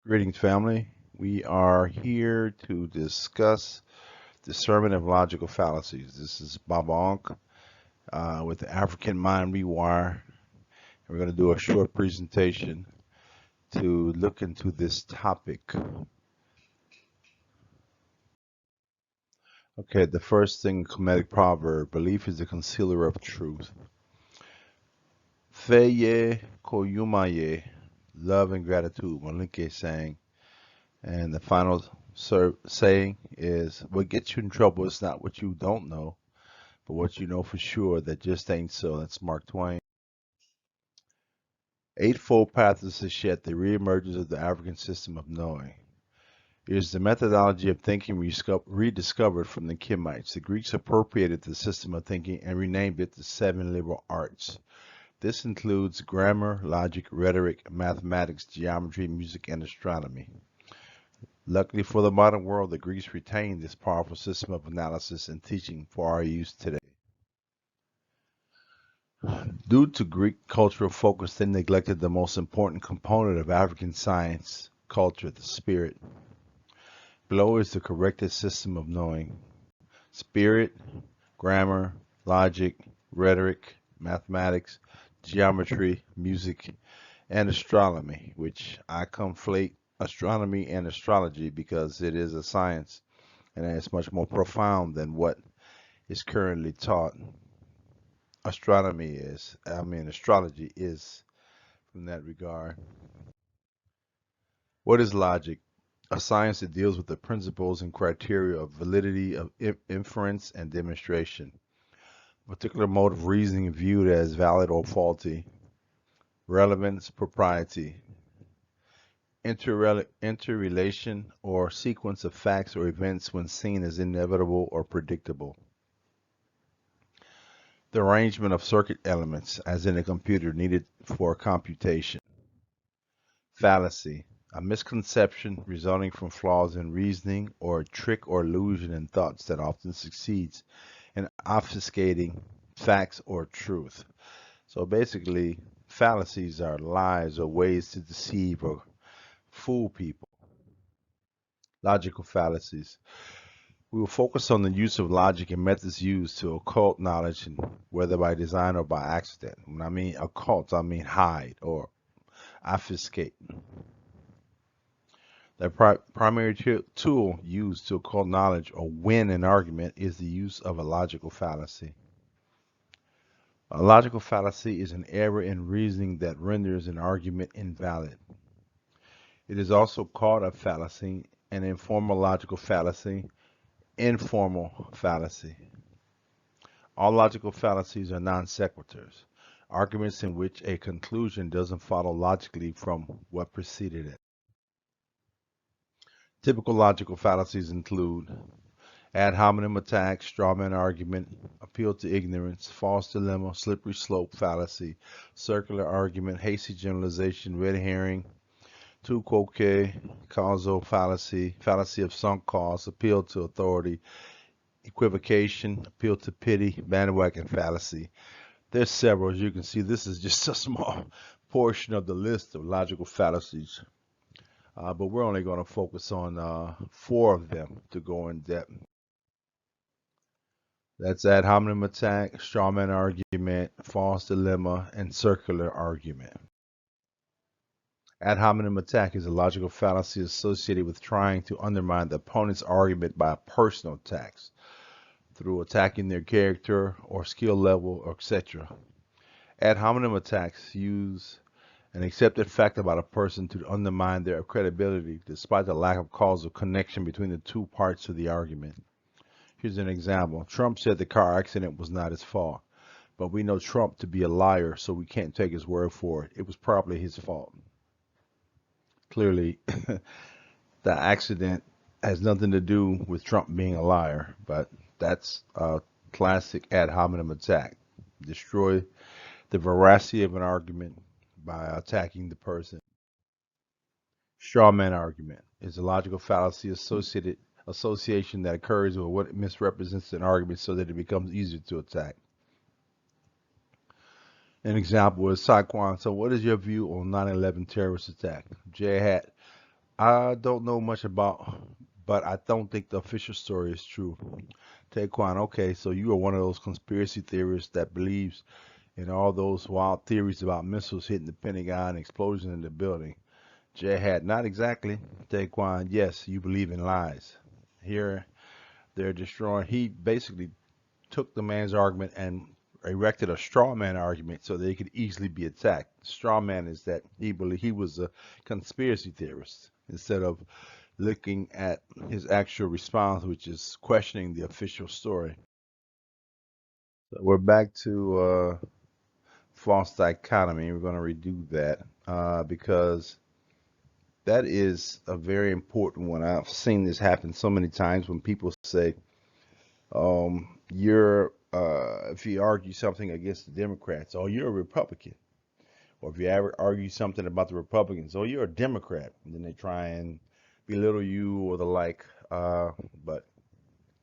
Greetings, family. We are here to discuss discernment of logical fallacies. This is Ahnk with the African Mind Rewire. We're going to do a short presentation to look into this topic. Okay, the first thing, Kemetic proverb: belief is the concealer of truth. Feye koyumaye, love and gratitude. Malinke saying. And the final saying is, what gets you in trouble is not what you don't know, but what you know for sure that just ain't so. That's Mark Twain. Eightfold Path to Seshet, the reemergence of the African system of knowing. It is the methodology of thinking rediscovered from the Kemites. The Greeks appropriated the system of thinking and renamed it the seven liberal arts. This includes grammar, logic, rhetoric, mathematics, geometry, music, and astronomy. Luckily for the modern world, the Greeks retained this powerful system of analysis and teaching for our use today. Due to Greek cultural focus, they neglected the most important component of African science, culture, the spirit. Below is the corrected system of knowing. Spirit, grammar, logic, rhetoric, mathematics, geometry, music, and astronomy, which I conflate astronomy and astrology because it is a science and it's much more profound than what is currently taught. Astrology is from that regard. What is logic? A science that deals with the principles and criteria of validity of inference and demonstration. A particular mode of reasoning viewed as valid or faulty. Relevance, propriety. Interrelation or sequence of facts or events when seen as inevitable or predictable. The arrangement of circuit elements, as in a computer, needed for computation. Fallacy, a misconception resulting from flaws in reasoning or a trick or illusion in thoughts that often succeeds in obfuscating facts or truth. So basically, fallacies are lies or ways to deceive or fool people. Logical fallacies. We will focus on the use of logic and methods used to occult knowledge, and whether by design or by accident. When I mean occult, I mean hide or obfuscate. The primary tool used to occult knowledge or win an argument is the use of a logical fallacy. A logical fallacy is an error in reasoning that renders an argument invalid. It is also called a fallacy, an informal logical fallacy, informal fallacy. All logical fallacies are non sequiturs, arguments in which a conclusion doesn't follow logically from what preceded it. Typical logical fallacies include ad hominem attack, strawman argument, appeal to ignorance, false dilemma, slippery slope fallacy, circular argument, hasty generalization, red herring, tu quoque, causal fallacy, fallacy of sunk costs, appeal to authority, equivocation, appeal to pity, bandwagon fallacy. There's several. As you can see, this is just a small portion of the list of logical fallacies. But we're only going to focus on 4 of them to go in depth. That's ad hominem attack, strawman argument, false dilemma, and circular argument. Ad hominem attack is a logical fallacy associated with trying to undermine the opponent's argument by a personal attack through attacking their character or skill level, etc. Ad hominem attacks use an accepted fact about a person to undermine their credibility despite the lack of causal connection between the two parts of the argument. Here's an example. Trump said the car accident was not his fault, but we know Trump to be a liar, so we can't take his word for it. It was probably his fault. Clearly, the accident has nothing to do with Trump being a liar, but that's a classic ad hominem attack. Destroy the veracity of an argument by attacking the person. Strawman argument is a logical fallacy association that occurs with what misrepresents an argument so that it becomes easier to attack. An example is Saquon. So what is your view on 9/11 terrorist attack? J Hat. I don't know much about, but I don't think the official story is true. Taekwon, okay, so you are one of those conspiracy theorists that believes in all those wild theories about missiles hitting the Pentagon, explosions in the building. Jihad, not exactly. Taekwon, yes, you believe in lies. Here, they're destroying. He basically took the man's argument and erected a straw man argument so they could easily be attacked. Straw man is that he believed he was a conspiracy theorist instead of looking at his actual response, which is questioning the official story. So we're back to false dichotomy. We're going to redo that because that is a very important one. I've seen this happen so many times when people say, you're if you argue something against the Democrats, oh, you're a Republican. Or if you ever argue something about the Republicans, oh, you're a Democrat. And then they try and belittle you or the like. But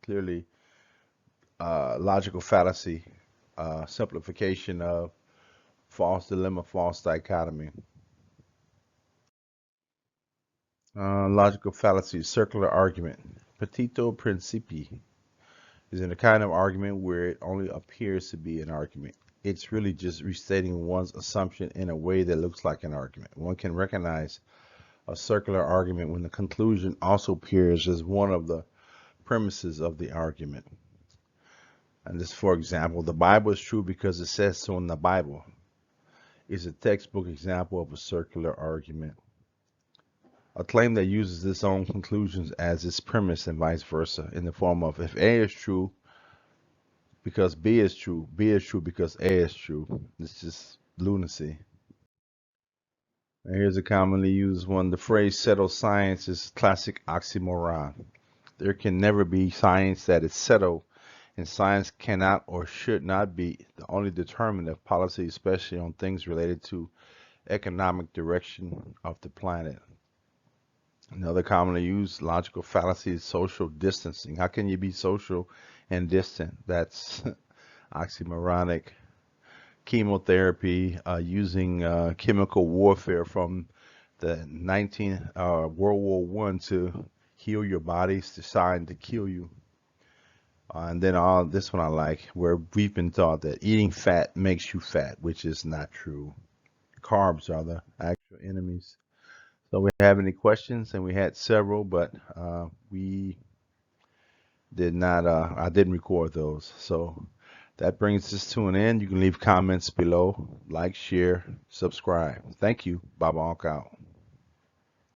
clearly, logical fallacy, simplification of false dilemma, false dichotomy. Logical fallacy, circular argument. Petito principi is in a kind of argument where it only appears to be an argument. It's really just restating one's assumption in a way that looks like an argument. One can recognize a circular argument when the conclusion also appears as one of the premises of the argument. And this, for example, the Bible is true because it says so in the Bible, is a textbook example of a circular argument. A claim that uses its own conclusions as its premise and vice versa, in the form of if A is true because B is true because A is true. It's just lunacy. And here's a commonly used one. The phrase settled science is classic oxymoron. There can never be science that is settled, and science cannot or should not be the only determinant of policy, especially on things related to economic direction of the planet. Another commonly used logical fallacy is social distancing. How can you be social and distant? That's oxymoronic. Chemotherapy, using chemical warfare from the 19 World War One to heal your bodies, designed to kill you. And then all this one I like, where we've been taught that eating fat makes you fat, which is not true. Carbs are the actual enemies. So we have any questions, and we had several, but we did not. I didn't record those. So that brings us to an end. You can leave comments below, like, share, subscribe. Thank you. Baba Ahnk out.